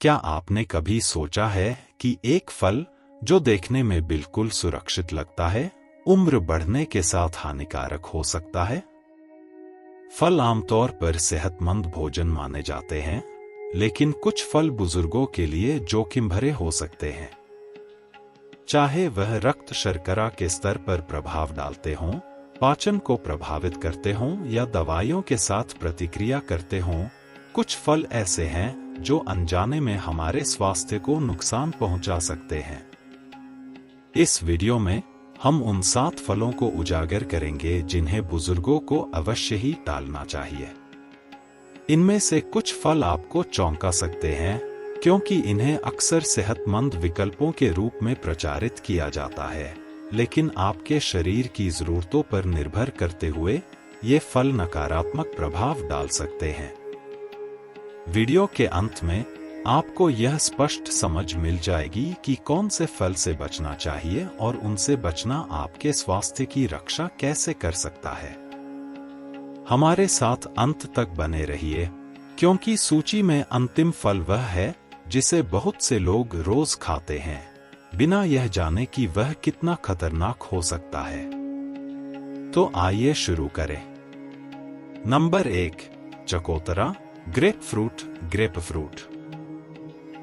क्या आपने कभी सोचा है कि एक फल जो देखने में बिल्कुल सुरक्षित लगता है, उम्र बढ़ने के साथ हानिकारक हो सकता है? फल आमतौर पर सेहतमंद भोजन माने जाते हैं, लेकिन कुछ फल बुजुर्गों के लिए जोखिम भरे हो सकते हैं। चाहे वह रक्त शर्करा के स्तर पर प्रभाव डालते हों, पाचन को प्रभावित करते हों या दवाइयों के साथ प्रतिक्रिया करते हों, कुछ फल ऐसे हैं जो अनजाने में हमारे स्वास्थ्य को नुकसान पहुंचा सकते हैं। इस वीडियो में हम उन 7 फलों को उजागर करेंगे जिन्हें बुजुर्गों को अवश्य ही टालना चाहिए। इनमें से कुछ फल आपको चौंका सकते हैं, क्योंकि इन्हें अक्सर सेहतमंद विकल्पों के रूप में प्रचारित किया जाता है, लेकिन आपके शरीर की जरूरतों पर निर्भर करते हुए ये फल नकारात्मक प्रभाव डाल सकते हैं। वीडियो के अंत में आपको यह स्पष्ट समझ मिल जाएगी कि कौन से फल से बचना चाहिए और उनसे बचना आपके स्वास्थ्य की रक्षा कैसे कर सकता है। हमारे साथ अंत तक बने रहिए, क्योंकि सूची में अंतिम फल वह है जिसे बहुत से लोग रोज खाते हैं, बिना यह जाने कि वह कितना खतरनाक हो सकता है। तो आइए शुरू करें। नंबर 1, चकोतरा, ग्रेपफ्रूट।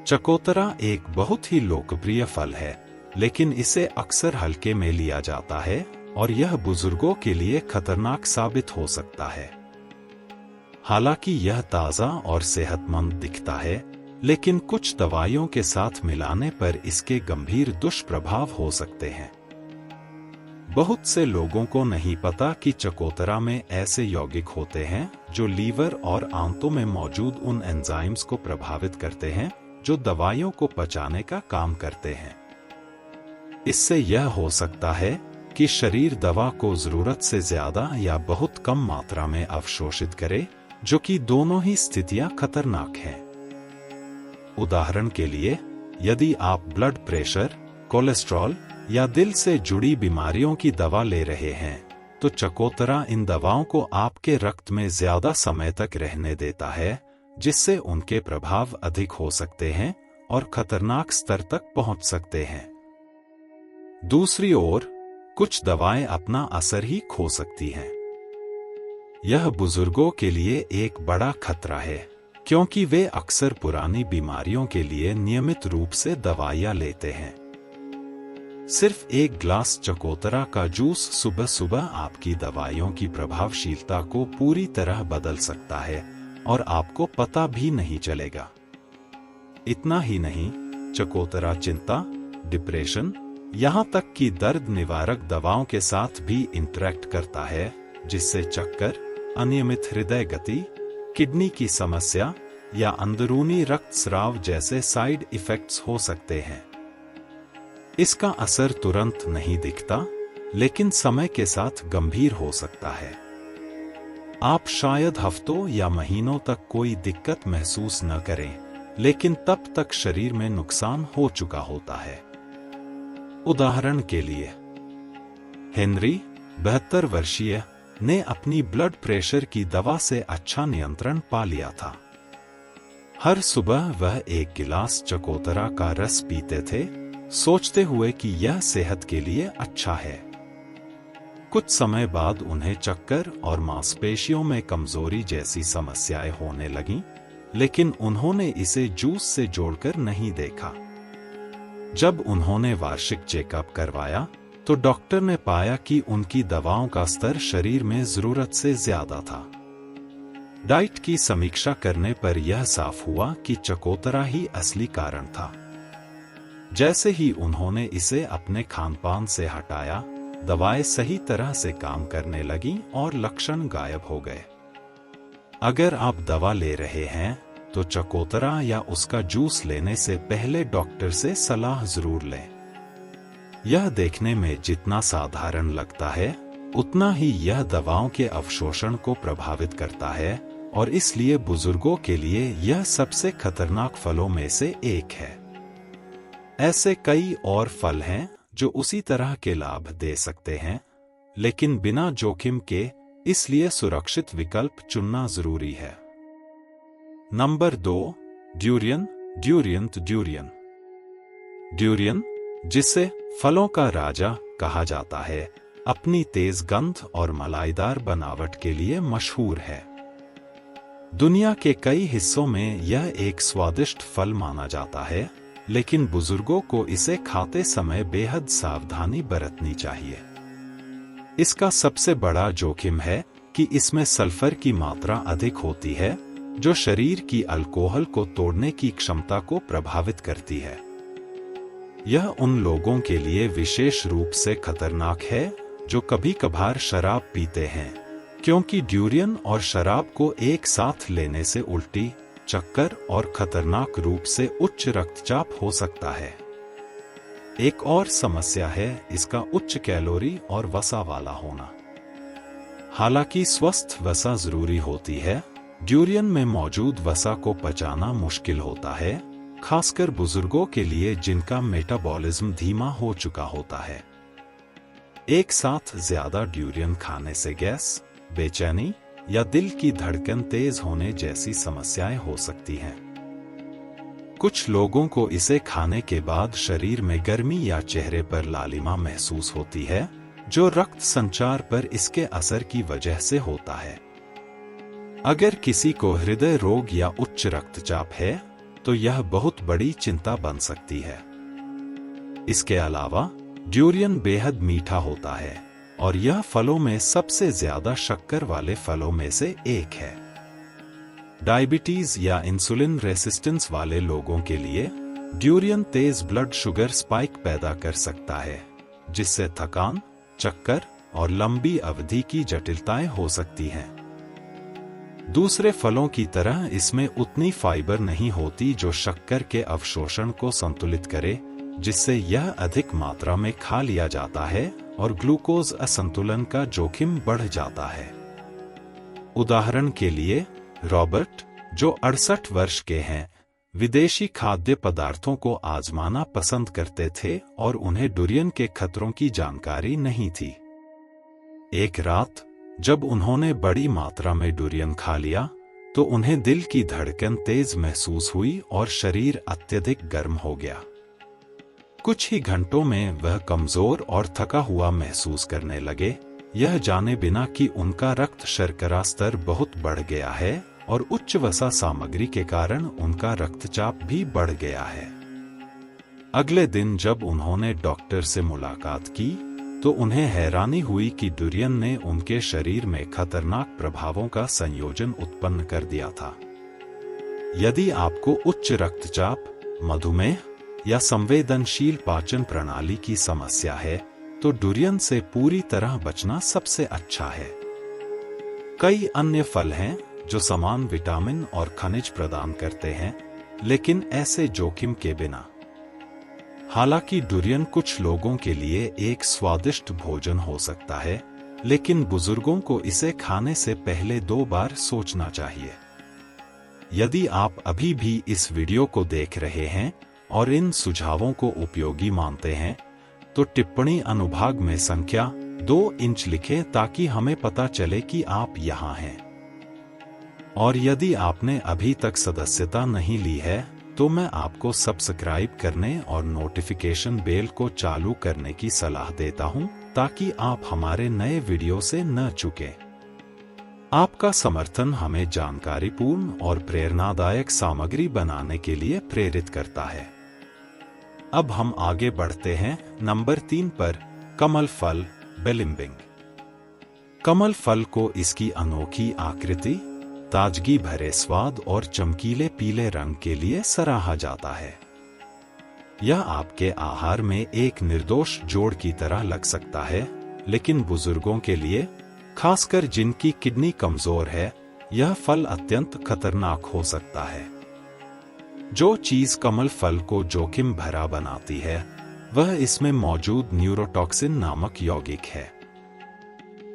चकोतरा एक बहुत ही लोकप्रिय फल है, लेकिन इसे अक्सर हल्के में लिया जाता है और यह बुजुर्गों के लिए खतरनाक साबित हो सकता है। हालांकि यह ताजा और सेहतमंद दिखता है, लेकिन कुछ दवाइयों के साथ मिलाने पर इसके गंभीर दुष्प्रभाव हो सकते हैं। बहुत से लोगों को नहीं पता कि चकोतरा में ऐसे यौगिक होते हैं जो लीवर और आंतों में मौजूद उन एंजाइम्स को प्रभावित करते हैं जो दवाइयों को पचाने का काम करते हैं। इससे यह हो सकता है कि शरीर दवा को जरूरत से ज्यादा या बहुत कम मात्रा में अवशोषित करे, जो कि दोनों ही स्थितियां खतरनाक हैं। उदाहरण के लिए, यदि आप ब्लड प्रेशर, कोलेस्ट्रॉल या दिल से जुड़ी बीमारियों की दवा ले रहे हैं, तो चकोतरा इन दवाओं को आपके रक्त में ज्यादा समय तक रहने देता है, जिससे उनके प्रभाव अधिक हो सकते हैं और खतरनाक स्तर तक पहुंच सकते हैं। दूसरी ओर, कुछ दवाएं अपना असर ही खो सकती हैं। यह बुजुर्गों के लिए एक बड़ा खतरा है, क्योंकि वे अक्सर पुरानी बीमारियों के लिए नियमित रूप से दवाइयां लेते हैं। सिर्फ एक ग्लास चकोतरा का जूस सुबह सुबह आपकी दवाइयों की प्रभावशीलता को पूरी तरह बदल सकता है और आपको पता भी नहीं चलेगा। इतना ही नहीं, चकोतरा चिंता, डिप्रेशन, यहाँ तक कि दर्द निवारक दवाओं के साथ भी इंटरेक्ट करता है, जिससे चक्कर, अनियमित हृदय गति, किडनी की समस्या या अंदरूनी रक्तस्राव जैसे साइड इफेक्ट्स हो सकते हैं। इसका असर तुरंत नहीं दिखता, लेकिन समय के साथ गंभीर हो सकता है। आप शायद हफ्तों या महीनों तक कोई दिक्कत महसूस न करें, लेकिन तब तक शरीर में नुकसान हो चुका होता है। उदाहरण के लिए, हेनरी, 72 वर्षीय, ने अपनी ब्लड प्रेशर की दवा से अच्छा नियंत्रण पा लिया था। हर सुबह वह एक गिलास चकोतरा का रस पीते थे, सोचते हुए कि यह सेहत के लिए अच्छा है। कुछ समय बाद उन्हें चक्कर और मांसपेशियों में कमजोरी जैसी समस्याएं होने लगीं, लेकिन उन्होंने इसे जूस से जोड़कर नहीं देखा। जब उन्होंने वार्षिक चेकअप करवाया, तो डॉक्टर ने पाया कि उनकी दवाओं का स्तर शरीर में जरूरत से ज्यादा था। डाइट की समीक्षा करने पर यह साफ हुआ कि चकोतरा ही असली कारण था। जैसे ही उन्होंने इसे अपने खानपान से हटाया, दवाएं सही तरह से काम करने लगीं और लक्षण गायब हो गए। अगर आप दवा ले रहे हैं, तो चकोतरा या उसका जूस लेने से पहले डॉक्टर से सलाह जरूर लें। यह देखने में जितना साधारण लगता है, उतना ही यह दवाओं के अवशोषण को प्रभावित करता है, और इसलिए बुजुर्गों के लिए यह सबसे खतरनाक फलों में से एक है। ऐसे कई और फल हैं जो उसी तरह के लाभ दे सकते हैं, लेकिन बिना जोखिम के, इसलिए सुरक्षित विकल्प चुनना जरूरी है। Number 2, durian, durian. ड्यूरियन, जिसे फलों का राजा कहा जाता है, अपनी तेज गंध और मलाईदार बनावट के लिए मशहूर है। दुनिया के कई हिस्सों में यह एक स्वादिष्ट फल माना जाता है, लेकिन बुजुर्गों को इसे खाते समय बेहद सावधानी बरतनी चाहिए। इसका सबसे बड़ा जोखिम है कि इसमें सल्फर की मात्रा अधिक होती है, जो शरीर की अल्कोहल को तोड़ने की क्षमता को प्रभावित करती है। यह उन लोगों के लिए विशेष रूप से खतरनाक है जो कभी-कभार शराब पीते हैं, क्योंकि ड्यूरियन और शराब को एक साथ लेने से उल्टी, चक्कर और खतरनाक रूप से उच्च रक्तचाप हो सकता है। एक और समस्या है इसका उच्च कैलोरी और वसा वाला होना। हालांकि स्वस्थ वसा जरूरी होती है, ड्यूरियन में मौजूद वसा को पचाना मुश्किल होता है, खासकर बुजुर्गों के लिए जिनका मेटाबॉलिज्म धीमा हो चुका होता है। एक साथ ज्यादा ड्यूरियन खाने से गैस, बेचैनी या दिल की धड़कन तेज होने जैसी समस्याएं हो सकती हैं। कुछ लोगों को इसे खाने के बाद शरीर में गर्मी या चेहरे पर लालिमा महसूस होती है, जो रक्त संचार पर इसके असर की वजह से होता है। अगर किसी को हृदय रोग या उच्च रक्तचाप है, तो यह बहुत बड़ी चिंता बन सकती है। इसके अलावा ड्यूरियन बेहद मीठा होता है और यह फलों में सबसे ज्यादा शक्कर वाले फलों में से एक है। डायबिटीज या इंसुलिन रेसिस्टेंस वाले लोगों के लिए ड्यूरियन तेज ब्लड शुगर स्पाइक पैदा कर सकता है, जिससे थकान, चक्कर और लंबी अवधि की जटिलताएं हो सकती हैं। दूसरे फलों की तरह इसमें उतनी फाइबर नहीं होती जो शक्कर के अवशोषण को संतुलित करे, जिससे यह अधिक मात्रा में खा लिया जाता है और ग्लूकोज असंतुलन का जोखिम बढ़ जाता है। उदाहरण के लिए, रॉबर्ट, जो 68 वर्ष के हैं, विदेशी खाद्य पदार्थों को आजमाना पसंद करते थे और उन्हें ड्यूरियन के खतरों की जानकारी नहीं थी। एक रात जब उन्होंने बड़ी मात्रा में ड्यूरियन खा लिया, तो उन्हें दिल की धड़कन तेज महसूस हुई और शरीर अत्यधिक गर्म हो गया। कुछ ही घंटों में वह कमजोर और थका हुआ महसूस करने लगे, यह जाने बिना कि उनका रक्त शर्करा स्तर बहुत बढ़ गया है और उच्च वसा सामग्री के कारण उनका रक्तचाप भी बढ़ गया है। अगले दिन जब उन्होंने डॉक्टर से मुलाकात की, तो उन्हें हैरानी हुई कि ड्यूरियन ने उनके शरीर में खतरनाक प्रभावों का संयोजन उत्पन्न कर दिया था। यदि आपको उच्च रक्तचाप, मधुमेह या संवेदनशील पाचन प्रणाली की समस्या है, तो ड्यूरियन से पूरी तरह बचना सबसे अच्छा है। कई अन्य फल हैं जो समान विटामिन और खनिज प्रदान करते हैं, लेकिन ऐसे जोखिम के बिना। हालांकि ड्यूरियन कुछ लोगों के लिए एक स्वादिष्ट भोजन हो सकता है, लेकिन बुजुर्गों को इसे खाने से पहले 2 बार सोचना चाहिए। यदि आप अभी भी इस वीडियो को देख रहे हैं और इन सुझावों को उपयोगी मानते हैं, तो टिप्पणी अनुभाग में संख्या 2 इंच लिखें ताकि हमें पता चले कि आप यहाँ हैं। और यदि आपने अभी तक सदस्यता नहीं ली है, तो मैं आपको सब्सक्राइब करने और नोटिफिकेशन बेल को चालू करने की सलाह देता हूं, ताकि आप हमारे नए वीडियो से न चूकें। आपका समर्थन हमें जानकारीपूर्ण और प्रेरणादायक सामग्री बनाने के लिए प्रेरित करता है। अब हम आगे बढ़ते हैं नंबर 3 पर, कमल फल, बेलिम्बिंग। कमल फल को इसकी अनोखी आकृति, ताजगी भरे स्वाद और चमकीले पीले रंग के लिए सराहा जाता है। यह आपके आहार में एक निर्दोष जोड़ की तरह लग सकता है, लेकिन बुजुर्गों के लिए, खासकर जिनकी किडनी कमजोर है, यह फल अत्यंत खतरनाक हो सकता है। जो चीज कमल फल को जोखिम भरा बनाती है, वह इसमें मौजूद न्यूरोटॉक्सिन नामक यौगिक है।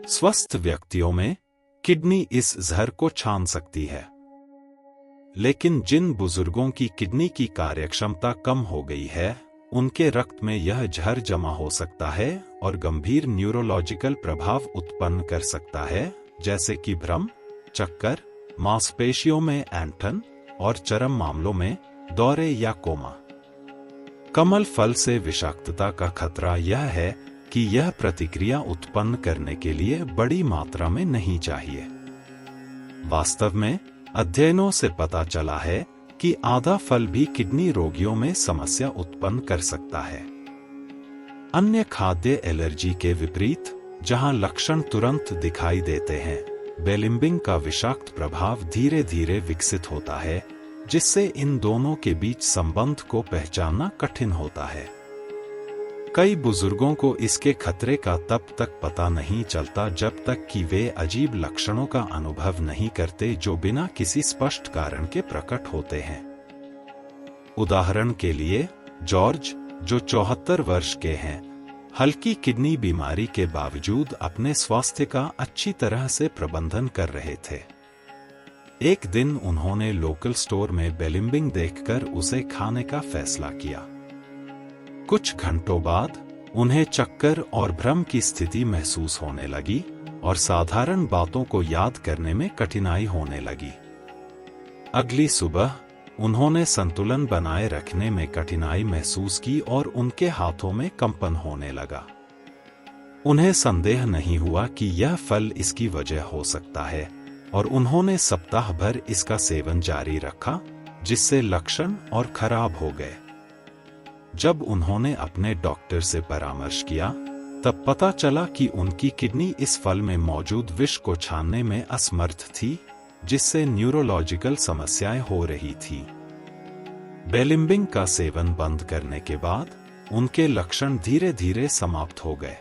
स्वस्थ व्यक्तियों में किडनी इस जहर को छान सकती है, लेकिन जिन बुजुर्गों की किडनी की कार्यक्षमता कम हो गई है, उनके रक्त में यह जहर जमा हो सकता है और गंभीर न्यूरोलॉजिकल प्रभाव उत्पन्न कर सकता है, जैसे कि भ्रम, चक्कर, मांसपेशियों में ऐंठन और चरम मामलों में दौरे या कोमा। कमल फल से विषाक्तता का खतरा यह है कि यह प्रतिक्रिया उत्पन्न करने के लिए बड़ी मात्रा में नहीं चाहिए। वास्तव में अध्ययनों से पता चला है कि आधा फल भी किडनी रोगियों में समस्या उत्पन्न कर सकता है। अन्य खाद्य एलर्जी के विपरीत, जहां लक्षण तुरंत दिखाई देते हैं, बेलिम्बिंग का विषाक्त प्रभाव धीरे धीरे विकसित होता है, जिससे इन दोनों के बीच संबंध को पहचानना कठिन होता है। कई बुजुर्गों को इसके खतरे का तब तक पता नहीं चलता जब तक कि वे अजीब लक्षणों का अनुभव नहीं करते जो बिना किसी स्पष्ट कारण के प्रकट होते हैं। उदाहरण के लिए, जॉर्ज, जो 74 वर्ष के हैं, हल्की किडनी बीमारी के बावजूद अपने स्वास्थ्य का अच्छी तरह से प्रबंधन कर रहे थे। एक दिन उन्होंने लोकल स्टोर में बेलिम्बिंग देखकर उसे खाने का फैसला किया। कुछ घंटों बाद उन्हें चक्कर और भ्रम की स्थिति महसूस होने लगी और साधारण बातों को याद करने में कठिनाई होने लगी। अगली सुबह उन्होंने संतुलन बनाए रखने में कठिनाई महसूस की और उनके हाथों में कंपन होने लगा। उन्हें संदेह नहीं हुआ कि यह फल इसकी वजह हो सकता है और उन्होंने सप्ताह भर इसका सेवन जारी रखा, जिससे लक्षण और खराब हो गए। जब उन्होंने अपने डॉक्टर से परामर्श किया, तब पता चला कि उनकी किडनी इस फल में मौजूद विष को छानने में असमर्थ थी, जिससे न्यूरोलॉजिकल समस्याएं हो रही थी। बेलिम्बिंग का सेवन बंद करने के बाद उनके लक्षण धीरे धीरे समाप्त हो गए।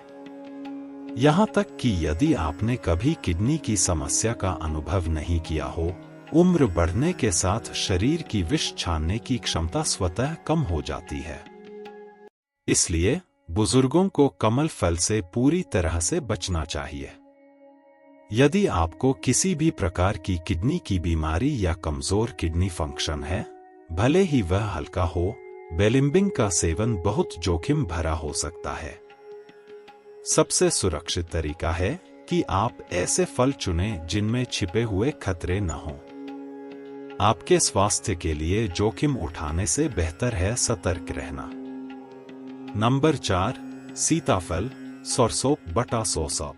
यहाँ तक कि यदि आपने कभी किडनी की समस्या का अनुभव नहीं किया हो, उम्र बढ़ने के साथ शरीर की विष छानने की क्षमता स्वतः कम हो जाती है। इसलिए बुजुर्गों को कमल फल से पूरी तरह से बचना चाहिए। यदि आपको किसी भी प्रकार की किडनी की बीमारी या कमजोर किडनी फंक्शन है, भले ही वह हल्का हो, बेलिम्बिंग का सेवन बहुत जोखिम भरा हो सकता है। सबसे सुरक्षित तरीका है कि आप ऐसे फल चुनें जिनमें छिपे हुए खतरे न हों। आपके स्वास्थ्य के लिए जोखिम उठाने से बेहतर है सतर्क रहना। नंबर 4, सीताफल, सरसों बटा सोसॉप।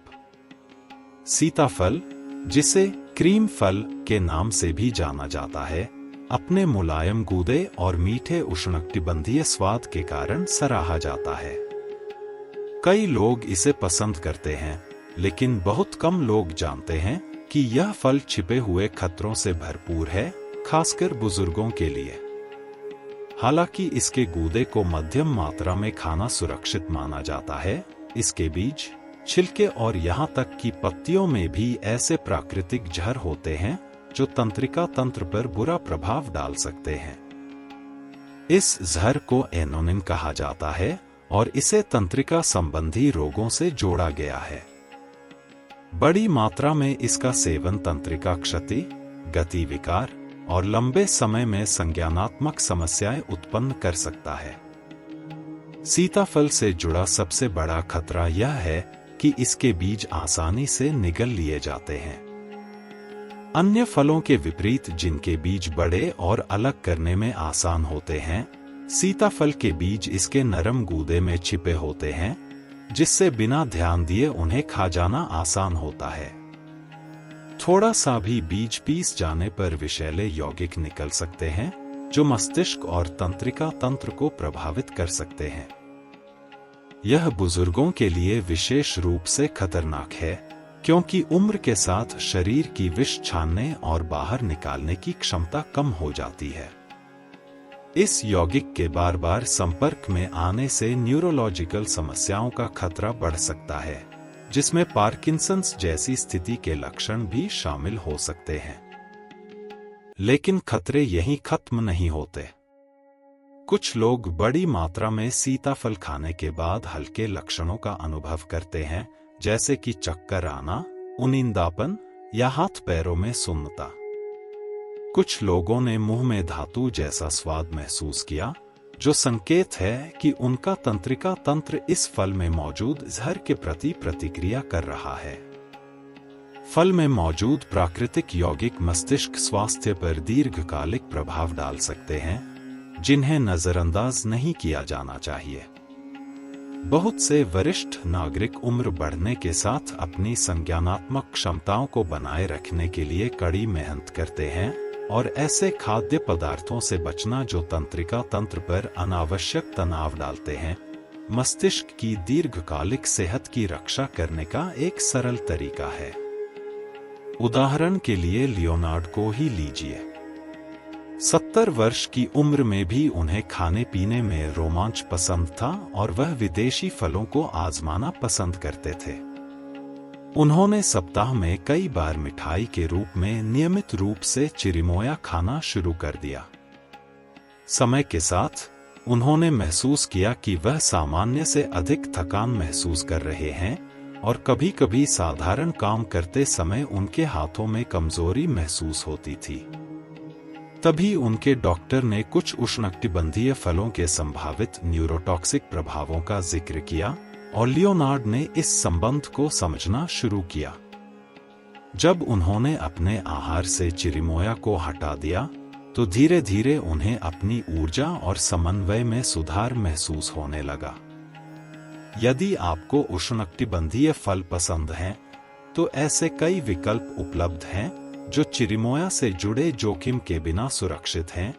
सीताफल, जिसे क्रीम फल के नाम से भी जाना जाता है, अपने मुलायम गूदे और मीठे उष्णकटिबंधीय स्वाद के कारण सराहा जाता है। कई लोग इसे पसंद करते हैं, लेकिन बहुत कम लोग जानते हैं कि यह फल छिपे हुए खतरों से भरपूर है, खासकर बुजुर्गों के लिए। हालांकि इसके गूदे को मध्यम मात्रा में खाना सुरक्षित माना जाता है, इसके बीज, छिलके और यहाँ तक कि पत्तियों में भी ऐसे प्राकृतिक जहर होते हैं जो तंत्रिका तंत्र पर बुरा प्रभाव डाल सकते हैं। इस जहर को एनोनिन कहा जाता है और इसे तंत्रिका संबंधी रोगों से जोड़ा गया है। बड़ी मात्रा में इसका सेवन तंत्रिका क्षति, गति विकार और लंबे समय में संज्ञानात्मक समस्याएं उत्पन्न कर सकता है। सीताफल से जुड़ा सबसे बड़ा खतरा यह है कि इसके बीज आसानी से निगल लिए जाते हैं। अन्य फलों के विपरीत जिनके बीज बड़े और अलग करने में आसान होते हैं, सीताफल के बीज इसके नरम गूदे में छिपे होते हैं, जिससे बिना ध्यान दिए उन्हें खा जाना आसान होता है। थोड़ा सा भी बीज पीस जाने पर विषैले यौगिक निकल सकते हैं, जो मस्तिष्क और तंत्रिका तंत्र को प्रभावित कर सकते हैं। यह बुजुर्गों के लिए विशेष रूप से खतरनाक है, क्योंकि उम्र के साथ शरीर की विष छानने और बाहर निकालने की क्षमता कम हो जाती है। इस यौगिक के बार बार संपर्क में आने से न्यूरोलॉजिकल समस्याओं का खतरा बढ़ सकता है, जिसमें पार्किंसंस जैसी स्थिति के लक्षण भी शामिल हो सकते हैं। लेकिन खतरे यहीं खत्म नहीं होते। कुछ लोग बड़ी मात्रा में सीताफल खाने के बाद हल्के लक्षणों का अनुभव करते हैं, जैसे कि चक्कर आना, उनींदापन या हाथ पैरों में सुन्नता। कुछ लोगों ने मुंह में धातु जैसा स्वाद महसूस किया, जो संकेत है कि उनका तंत्रिका तंत्र इस फल में मौजूद जहर के प्रति प्रतिक्रिया कर रहा है। फल में मौजूद प्राकृतिक यौगिक मस्तिष्क स्वास्थ्य पर दीर्घकालिक प्रभाव डाल सकते हैं, जिन्हें नजरअंदाज नहीं किया जाना चाहिए। बहुत से वरिष्ठ नागरिक उम्र बढ़ने के साथ अपनी संज्ञानात्मक क्षमताओं को बनाए रखने के लिए कड़ी मेहनत करते हैं और ऐसे खाद्य पदार्थों से बचना जो तंत्रिका तंत्र पर अनावश्यक तनाव डालते हैं, मस्तिष्क की दीर्घकालिक सेहत की रक्षा करने का एक सरल तरीका है। उदाहरण के लिए लियोनार्ड को ही लीजिए। 70 वर्ष की उम्र में भी उन्हें खाने पीने में रोमांच पसंद था और वह विदेशी फलों को आजमाना पसंद करते थे। उन्होंने सप्ताह में कई बार मिठाई के रूप में नियमित रूप से चिरिमोया खाना शुरू कर दिया। समय के साथ उन्होंने महसूस किया कि वह सामान्य से अधिक थकान महसूस कर रहे हैं और कभी-कभी साधारण काम करते समय उनके हाथों में कमजोरी महसूस होती थी। तभी उनके डॉक्टर ने कुछ उष्णकटिबंधीय फलों के संभावित न्यूरोटॉक्सिक प्रभावों का जिक्र किया और लियोनार्ड ने इस संबंध को समझना शुरू किया। जब उन्होंने अपने आहार से चिरिमोया को हटा दिया तो धीरे धीरे उन्हें अपनी ऊर्जा और समन्वय में सुधार महसूस होने लगा। यदि आपको उष्णकटिबंधीय फल पसंद हैं, तो ऐसे कई विकल्प उपलब्ध हैं जो चिरिमोया से जुड़े जोखिम के बिना सुरक्षित हैं,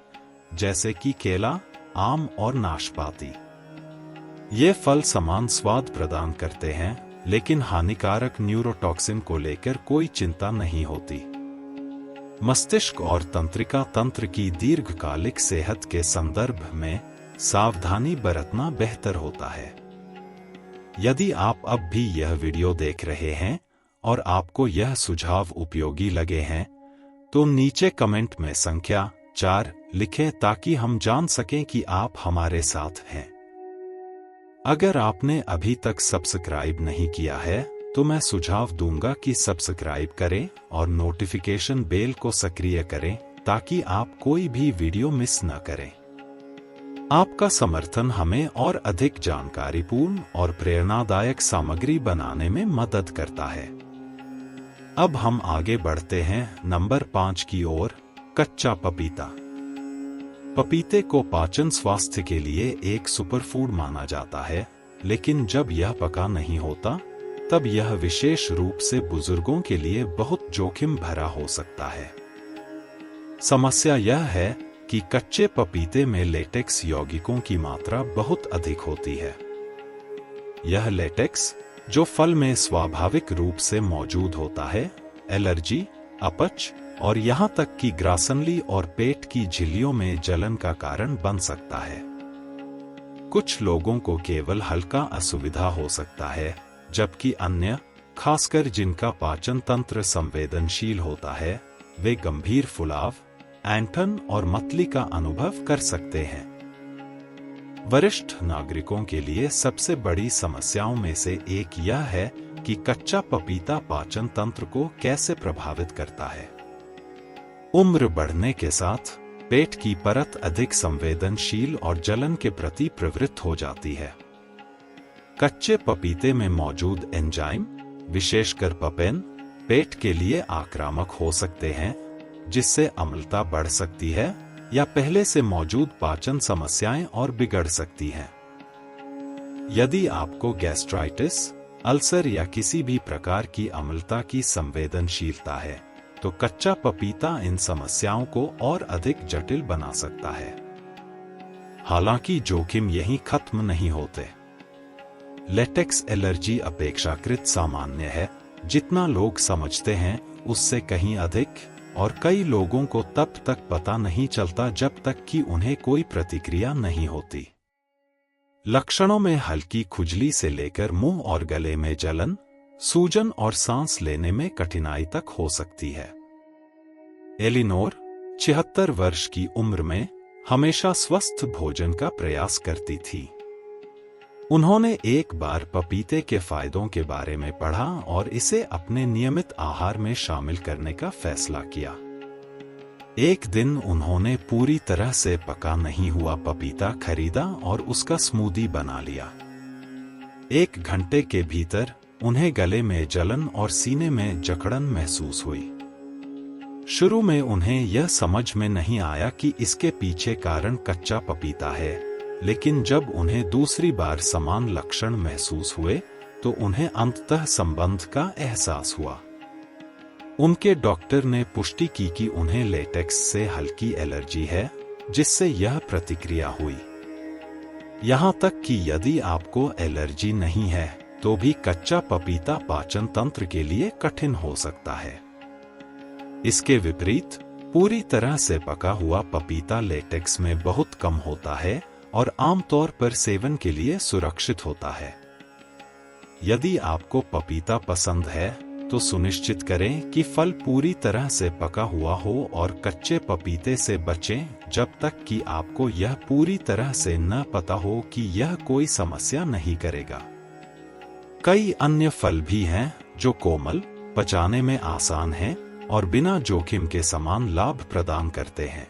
जैसे कि केला, आम और नाशपाती। ये फल समान स्वाद प्रदान करते हैं, लेकिन हानिकारक न्यूरोटॉक्सिन को लेकर कोई चिंता नहीं होती। मस्तिष्क और तंत्रिका तंत्र की दीर्घकालिक सेहत के संदर्भ में सावधानी बरतना बेहतर होता है। यदि आप अब भी यह वीडियो देख रहे हैं और आपको यह सुझाव उपयोगी लगे हैं, तो नीचे कमेंट में संख्या 4 लिखें ताकि हम जान सकें कि आप हमारे साथ हैं। अगर आपने अभी तक सब्सक्राइब नहीं किया है, तो मैं सुझाव दूंगा कि सब्सक्राइब करें और नोटिफिकेशन बेल को सक्रिय करें ताकि आप कोई भी वीडियो मिस न करें। आपका समर्थन हमें और अधिक जानकारीपूर्ण और प्रेरणादायक सामग्री बनाने में मदद करता है। अब हम आगे बढ़ते हैं नंबर 5 की ओर, कच्चा पपीता। पपीते को पाचन स्वास्थ्य के लिए एक सुपरफूड माना जाता है, लेकिन जब यह पका नहीं होता, तब यह विशेष रूप से बुजुर्गों के लिए बहुत जोखिम भरा हो सकता है। समस्या यह है कि कच्चे पपीते में लेटेक्स यौगिकों की मात्रा बहुत अधिक होती है। यह लेटेक्स, जो फल में स्वाभाविक रूप से मौजूद होता है, एलर्जी, अपच और यहां तक कि ग्रासनली और पेट की झिल्लियों में जलन का कारण बन सकता है। कुछ लोगों को केवल हल्का असुविधा हो सकता है, जबकि अन्य, खासकर जिनका पाचन तंत्र संवेदनशील होता है, वे गंभीर फुलाव, ऐंठन और मतली का अनुभव कर सकते हैं। वरिष्ठ नागरिकों के लिए सबसे बड़ी समस्याओं में से एक यह है कि कच्चा पपीता पाचन तंत्र को कैसे प्रभावित करता है। उम्र बढ़ने के साथ पेट की परत अधिक संवेदनशील और जलन के प्रति प्रवृत्त हो जाती है। कच्चे पपीते में मौजूद एंजाइम, विशेषकर पपेन, पेट के लिए आक्रामक हो सकते हैं, जिससे अम्लता बढ़ सकती है या पहले से मौजूद पाचन समस्याएं और बिगड़ सकती हैं। यदि आपको गैस्ट्राइटिस, अल्सर या किसी भी प्रकार की अम्लता की संवेदनशीलता है, तो कच्चा पपीता इन समस्याओं को और अधिक जटिल बना सकता है। हालांकि जोखिम यहीं खत्म नहीं होते। लेटेक्स एलर्जी अपेक्षाकृत सामान्य है, जितना लोग समझते हैं उससे कहीं अधिक, और कई लोगों को तब तक पता नहीं चलता जब तक कि उन्हें कोई प्रतिक्रिया नहीं होती। लक्षणों में हल्की खुजली से लेकर मुंह और गले में जलन, सूजन और सांस लेने में कठिनाई तक हो सकती है। एलिनोर, 76 वर्ष की उम्र में, हमेशा स्वस्थ भोजन का प्रयास करती थी। उन्होंने एक बार पपीते के फायदों के बारे में पढ़ा और इसे अपने नियमित आहार में शामिल करने का फैसला किया। एक दिन उन्होंने पूरी तरह से पका नहीं हुआ पपीता खरीदा और उसका स्मूदी बना लिया। 1 घंटे के भीतर उन्हें गले में जलन और सीने में जकड़न महसूस हुई। शुरू में उन्हें यह समझ में नहीं आया कि इसके पीछे कारण कच्चा पपीता है, लेकिन जब उन्हें दूसरी बार समान लक्षण महसूस हुए तो उन्हें अंततः संबंध का एहसास हुआ। उनके डॉक्टर ने पुष्टि की कि उन्हें लेटेक्स से हल्की एलर्जी है, जिससे यह प्रतिक्रिया हुई। यहाँ तक कि यदि आपको एलर्जी नहीं है तो भी कच्चा पपीता पाचन तंत्र के लिए कठिन हो सकता है। इसके विपरीत पूरी तरह से पका हुआ पपीता लेटेक्स में बहुत कम होता है और आमतौर पर सेवन के लिए सुरक्षित होता है। यदि आपको पपीता पसंद है तो सुनिश्चित करें कि फल पूरी तरह से पका हुआ हो और कच्चे पपीते से बचें जब तक कि आपको यह पूरी तरह से न पता हो कि यह कोई समस्या नहीं करेगा। कई अन्य फल भी हैं जो कोमल, पचाने में आसान हैं और बिना जोखिम के समान लाभ प्रदान करते हैं।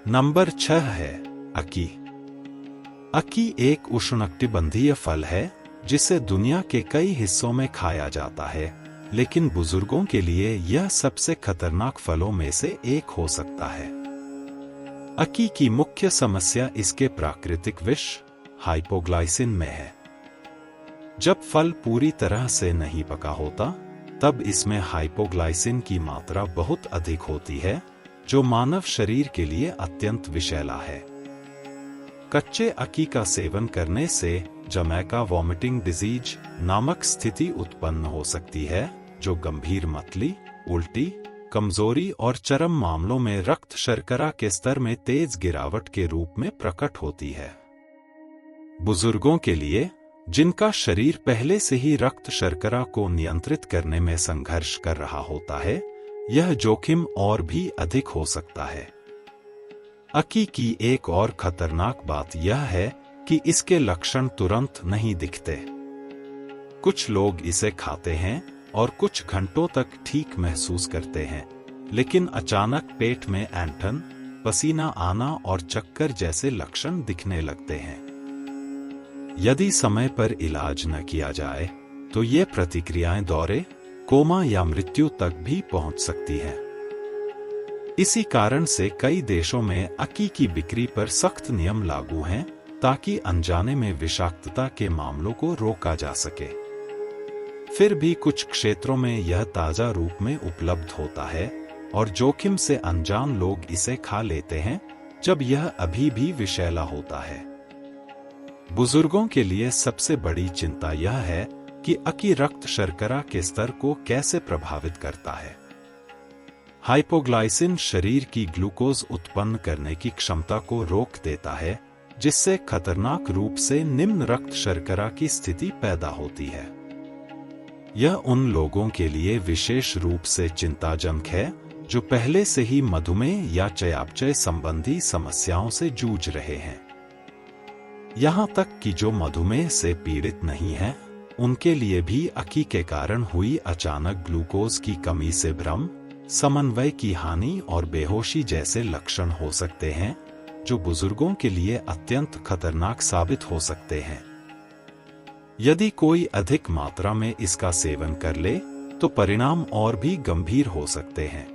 नंबर 6 है अकी। अकी एक उष्णकटिबंधीय फल है जिसे दुनिया के कई हिस्सों में खाया जाता है, लेकिन बुजुर्गों के लिए यह सबसे खतरनाक फलों में से एक हो सकता है। अकी की मुख्य समस्या इसके प्राकृतिक विष हाइपोग्लाइसिन में है। जब फल पूरी तरह से नहीं पका होता तब इसमें हाइपोग्लाइसिन की मात्रा बहुत अधिक होती है, जो मानव शरीर के लिए अत्यंत विषैला है। कच्चे अकी का सेवन करने से जमैका वॉमिटिंग डिजीज नामक स्थिति उत्पन्न हो सकती है, जो गंभीर मतली, उल्टी, कमजोरी और चरम मामलों में रक्त शर्करा के स्तर में तेज गिरावट के रूप में प्रकट होती है। बुजुर्गों के लिए, जिनका शरीर पहले से ही रक्त शर्करा को नियंत्रित करने में संघर्ष कर रहा होता है, यह जोखिम और भी अधिक हो सकता है। अकी की एक और खतरनाक बात यह है कि इसके लक्षण तुरंत नहीं दिखते। कुछ लोग इसे खाते हैं और कुछ घंटों तक ठीक महसूस करते हैं, लेकिन अचानक पेट में ऐंठन, पसीना आना और चक्कर जैसे लक्षण दिखने लगते हैं। यदि समय पर इलाज न किया जाए तो ये प्रतिक्रियाएं दौरे, कोमा या मृत्यु तक भी पहुंच सकती हैं। इसी कारण से कई देशों में अकी की बिक्री पर सख्त नियम लागू हैं, ताकि अनजाने में विषाक्तता के मामलों को रोका जा सके। फिर भी कुछ क्षेत्रों में यह ताजा रूप में उपलब्ध होता है और जोखिम से अनजान लोग इसे खा लेते हैं जब यह अभी भी विषैला होता है। बुजुर्गों के लिए सबसे बड़ी चिंता यह है कि अकी रक्त शर्करा के स्तर को कैसे प्रभावित करता है। हाइपोग्लाइसिन शरीर की ग्लूकोज उत्पन्न करने की क्षमता को रोक देता है, जिससे खतरनाक रूप से निम्न रक्त शर्करा की स्थिति पैदा होती है। यह उन लोगों के लिए विशेष रूप से चिंताजनक है जो पहले से ही मधुमेह या चयापचय संबंधी समस्याओं से जूझ रहे हैं। यहाँ तक कि जो मधुमेह से पीड़ित नहीं हैं, उनके लिए भी अकी के कारण हुई अचानक ग्लूकोज की कमी से भ्रम, समन्वय की हानि और बेहोशी जैसे लक्षण हो सकते हैं, जो बुजुर्गों के लिए अत्यंत खतरनाक साबित हो सकते हैं। यदि कोई अधिक मात्रा में इसका सेवन कर ले तो परिणाम और भी गंभीर हो सकते हैं।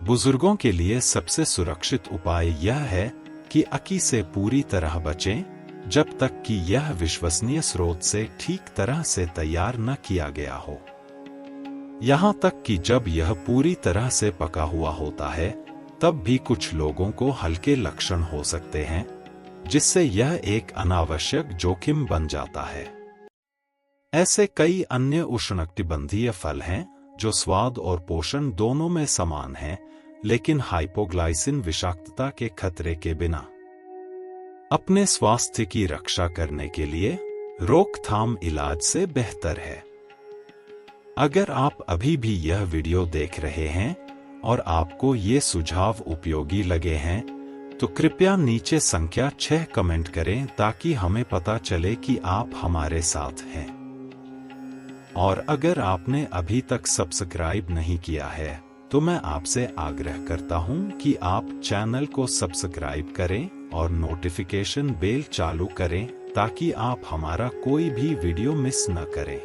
बुजुर्गों के लिए सबसे सुरक्षित उपाय यह है कि अकी से पूरी तरह बचें जब तक कि यह विश्वसनीय स्रोत से ठीक तरह से तैयार न किया गया हो। यहाँ तक कि जब यह पूरी तरह से पका हुआ होता है तब भी कुछ लोगों को हल्के लक्षण हो सकते हैं, जिससे यह एक अनावश्यक जोखिम बन जाता है। ऐसे कई अन्य उष्णकटिबंधीय फल हैं जो स्वाद और पोषण दोनों में समान हैं, लेकिन हाइपोग्लाइसिन विषाक्तता के खतरे के बिना अपने स्वास्थ्य की रक्षा करने के लिए रोकथाम इलाज से बेहतर है। अगर आप अभी भी यह वीडियो देख रहे हैं और आपको ये सुझाव उपयोगी लगे हैं तो कृपया नीचे संख्या 6 कमेंट करें ताकि हमें पता चले कि आप हमारे साथ हैं। और अगर आपने अभी तक सब्सक्राइब नहीं किया है तो मैं आपसे आग्रह करता हूं कि आप चैनल को सब्सक्राइब करें और नोटिफिकेशन बेल चालू करें ताकि आप हमारा कोई भी वीडियो मिस न करें।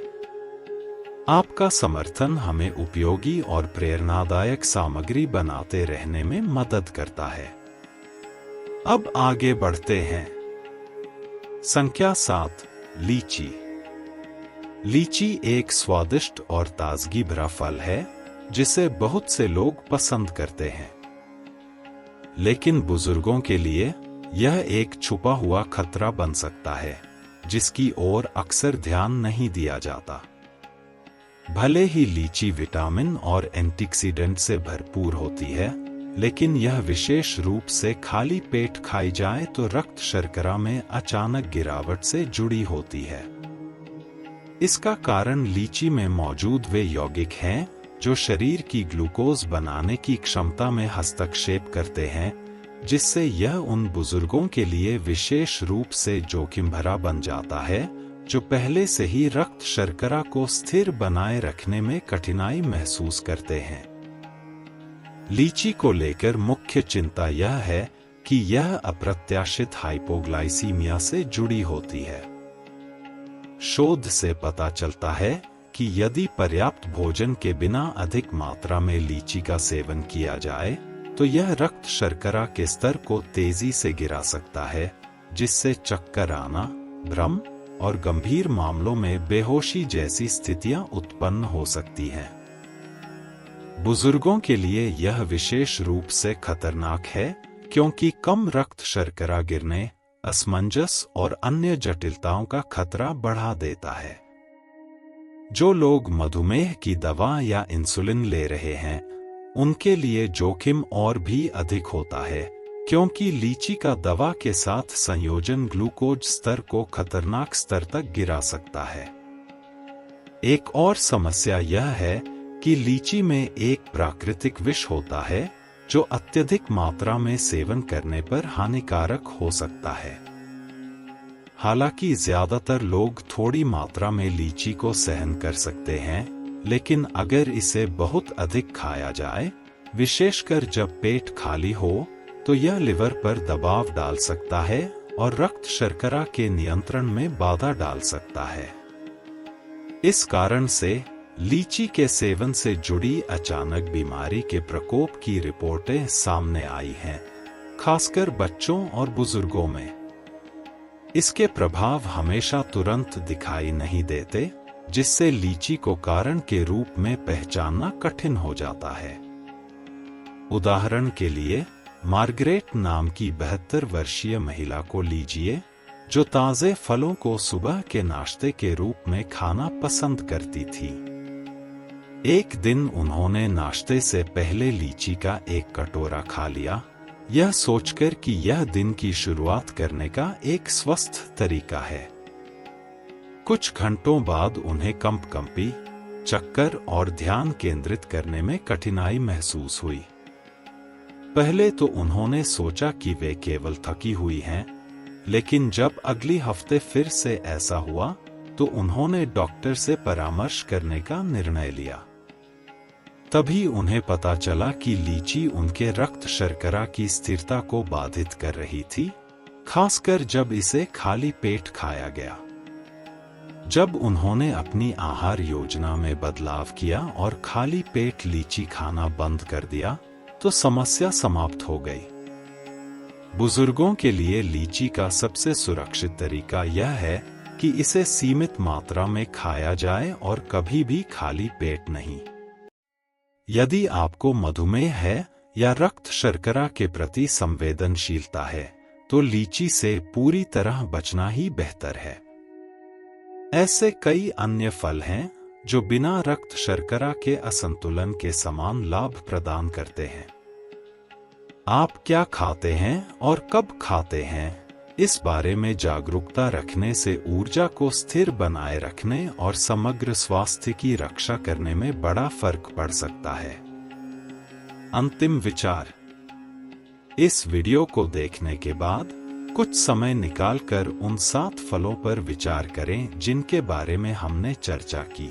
आपका समर्थन हमें उपयोगी और प्रेरणादायक सामग्री बनाते रहने में मदद करता है। अब आगे बढ़ते हैं। संख्या 7, लीची। लीची एक स्वादिष्ट और ताजगी भरा फल है जिसे बहुत से लोग पसंद करते हैं। लेकिन बुजुर्गों के लिए यह एक छुपा हुआ खतरा बन सकता है जिसकी ओर अक्सर ध्यान नहीं दिया जाता। भले ही लीची विटामिन और एंटीऑक्सीडेंट से भरपूर होती है, लेकिन यह विशेष रूप से खाली पेट खाई जाए तो रक्त शर्करा में अचानक गिरावट से जुड़ी होती है। इसका कारण लीची में मौजूद वे यौगिक हैं जो शरीर की ग्लूकोज बनाने की क्षमता में हस्तक्षेप करते हैं, जिससे यह उन बुजुर्गों के लिए विशेष रूप से जोखिम भरा बन जाता है जो पहले से ही रक्त शर्करा को स्थिर बनाए रखने में कठिनाई महसूस करते हैं। लीची को लेकर मुख्य चिंता यह है कि यह अप्रत्याशित हाइपोग्लाइसीमिया से जुड़ी होती है। शोध से पता चलता है कि यदि पर्याप्त भोजन के बिना अधिक मात्रा में लीची का सेवन किया जाए तो यह रक्त शर्करा के स्तर को तेजी से गिरा सकता है, जिससे चक्कर आना, भ्रम और गंभीर मामलों में बेहोशी जैसी स्थितियां उत्पन्न हो सकती हैं। बुजुर्गों के लिए यह विशेष रूप से खतरनाक है क्योंकि कम रक्त शर्करा गिरने, असमंजस और अन्य जटिलताओं का खतरा बढ़ा देता है। जो लोग मधुमेह की दवा या इंसुलिन ले रहे हैं, उनके लिए जोखिम और भी अधिक होता है क्योंकि लीची का दवा के साथ संयोजन ग्लूकोज स्तर को खतरनाक स्तर तक गिरा सकता है। एक और समस्या यह है कि लीची में एक प्राकृतिक विष होता है जो अत्यधिक मात्रा में सेवन करने पर हानिकारक हो सकता है। हालांकि ज्यादातर लोग थोड़ी मात्रा में लीची को सहन कर सकते हैं, लेकिन अगर इसे बहुत अधिक खाया जाए, विशेषकर जब पेट खाली हो, तो यह लिवर पर दबाव डाल सकता है और रक्त शर्करा के नियंत्रण में बाधा डाल सकता है। इस कारण से लीची के सेवन से जुड़ी अचानक बीमारी के प्रकोप की रिपोर्टें सामने आई हैं, खासकर बच्चों और बुजुर्गों में। इसके प्रभाव हमेशा तुरंत दिखाई नहीं देते, जिससे लीची को कारण के रूप में पहचानना कठिन हो जाता है। उदाहरण के लिए, मार्गरेट नाम की 72 वर्षीय महिला को लीजिए, जो ताजे फलों को सुबह के नाश्ते के रूप में खाना पसंद करती थी। एक दिन उन्होंने नाश्ते से पहले लीची का एक कटोरा खा लिया, यह सोचकर कि यह दिन की शुरुआत करने का एक स्वस्थ तरीका है। कुछ घंटों बाद उन्हें कंपकंपी, चक्कर और ध्यान केंद्रित करने में कठिनाई महसूस हुई। पहले तो उन्होंने सोचा कि वे केवल थकी हुई हैं, लेकिन जब अगली हफ्ते फिर से ऐसा हुआ तो उन्होंने डॉक्टर से परामर्श करने का निर्णय लिया। तभी उन्हें पता चला कि लीची उनके रक्त शर्करा की स्थिरता को बाधित कर रही थी, खासकर जब इसे खाली पेट खाया गया। जब उन्होंने अपनी आहार योजना में बदलाव किया और खाली पेट लीची खाना बंद कर दिया, तो समस्या समाप्त हो गई। बुजुर्गों के लिए लीची का सबसे सुरक्षित तरीका यह है कि इसे सीमित मात्रा में खाया जाए और कभी भी खाली पेट नहीं। यदि आपको मधुमेह है या रक्त शर्करा के प्रति संवेदनशीलता है, तो लीची से पूरी तरह बचना ही बेहतर है। ऐसे कई अन्य फल हैं जो बिना रक्त शर्करा के असंतुलन के समान लाभ प्रदान करते हैं। आप क्या खाते हैं और कब खाते हैं, इस बारे में जागरूकता रखने से ऊर्जा को स्थिर बनाए रखने और समग्र स्वास्थ्य की रक्षा करने में बड़ा फर्क पड़ सकता है। अंतिम विचार। इस वीडियो को देखने के बाद कुछ समय निकालकर उन 7 फलों पर विचार करें जिनके बारे में हमने चर्चा की।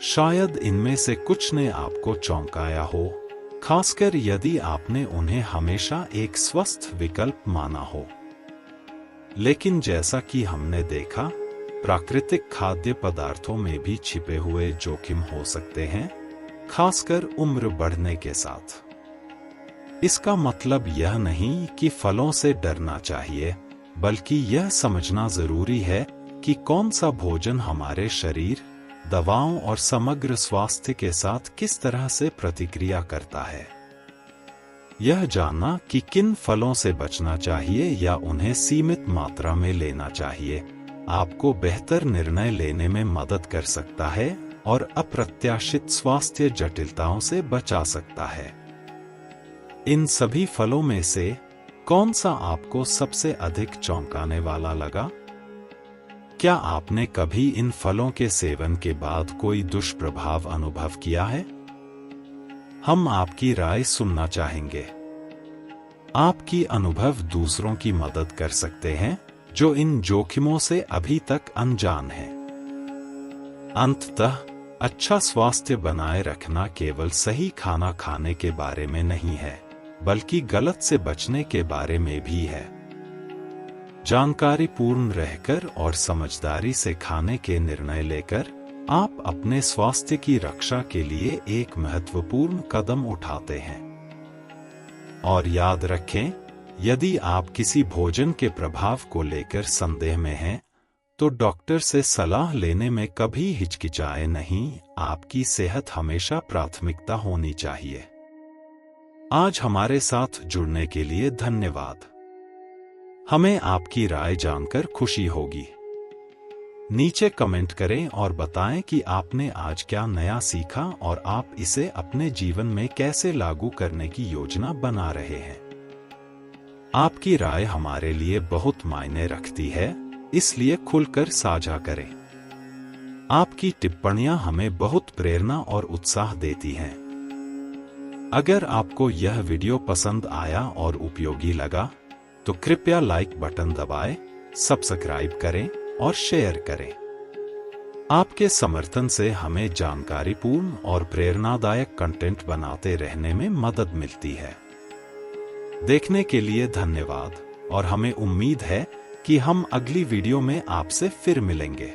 शायद इनमें से कुछ ने आपको चौंकाया हो, खासकर यदि आपने उन्हें हमेशा एक स्वस्थ विकल्प माना हो। लेकिन जैसा कि हमने देखा, प्राकृतिक खाद्य पदार्थों में भी छिपे हुए जोखिम हो सकते हैं, खासकर उम्र बढ़ने के साथ। इसका मतलब यह नहीं कि फलों से डरना चाहिए, बल्कि यह समझना जरूरी है कि कौन सा भोजन हमारे शरीर, दवाओं और समग्र स्वास्थ्य के साथ किस तरह से प्रतिक्रिया करता है। यह जानना कि किन फलों से बचना चाहिए या उन्हें सीमित मात्रा में लेना चाहिए, आपको बेहतर निर्णय लेने में मदद कर सकता है और अप्रत्याशित स्वास्थ्य जटिलताओं से बचा सकता है। इन सभी फलों में से कौन सा आपको सबसे अधिक चौंकाने वाला लगा? क्या आपने कभी इन फलों के सेवन के बाद कोई दुष्प्रभाव अनुभव किया है? हम आपकी राय सुनना चाहेंगे। आपकी अनुभव दूसरों की मदद कर सकते हैं जो इन जोखिमों से अभी तक अनजान हैं। अंततः, अच्छा स्वास्थ्य बनाए रखना केवल सही खाना खाने के बारे में नहीं है, बल्कि गलत से बचने के बारे में भी है। जानकारी पूर्ण रहकर और समझदारी से खाने के निर्णय लेकर आप अपने स्वास्थ्य की रक्षा के लिए एक महत्वपूर्ण कदम उठाते हैं। और याद रखें, यदि आप किसी भोजन के प्रभाव को लेकर संदेह में हैं, तो डॉक्टर से सलाह लेने में कभी हिचकिचाएं नहीं। आपकी सेहत हमेशा प्राथमिकता होनी चाहिए। आज हमारे साथ जुड़ने के लिए धन्यवाद। हमें आपकी राय जानकर खुशी होगी। नीचे कमेंट करें और बताएं कि आपने आज क्या नया सीखा और आप इसे अपने जीवन में कैसे लागू करने की योजना बना रहे हैं। आपकी राय हमारे लिए बहुत मायने रखती है, इसलिए खुलकर साझा करें। आपकी टिप्पणियां हमें बहुत प्रेरणा और उत्साह देती हैं। अगर आपको यह वीडियो पसंद आया और उपयोगी लगा, तो कृपया लाइक बटन दबाएं, सब्सक्राइब करें और शेयर करें। आपके समर्थन से हमें जानकारीपूर्ण और प्रेरणादायक कंटेंट बनाते रहने में मदद मिलती है। देखने के लिए धन्यवाद और हमें उम्मीद है कि हम अगली वीडियो में आपसे फिर मिलेंगे।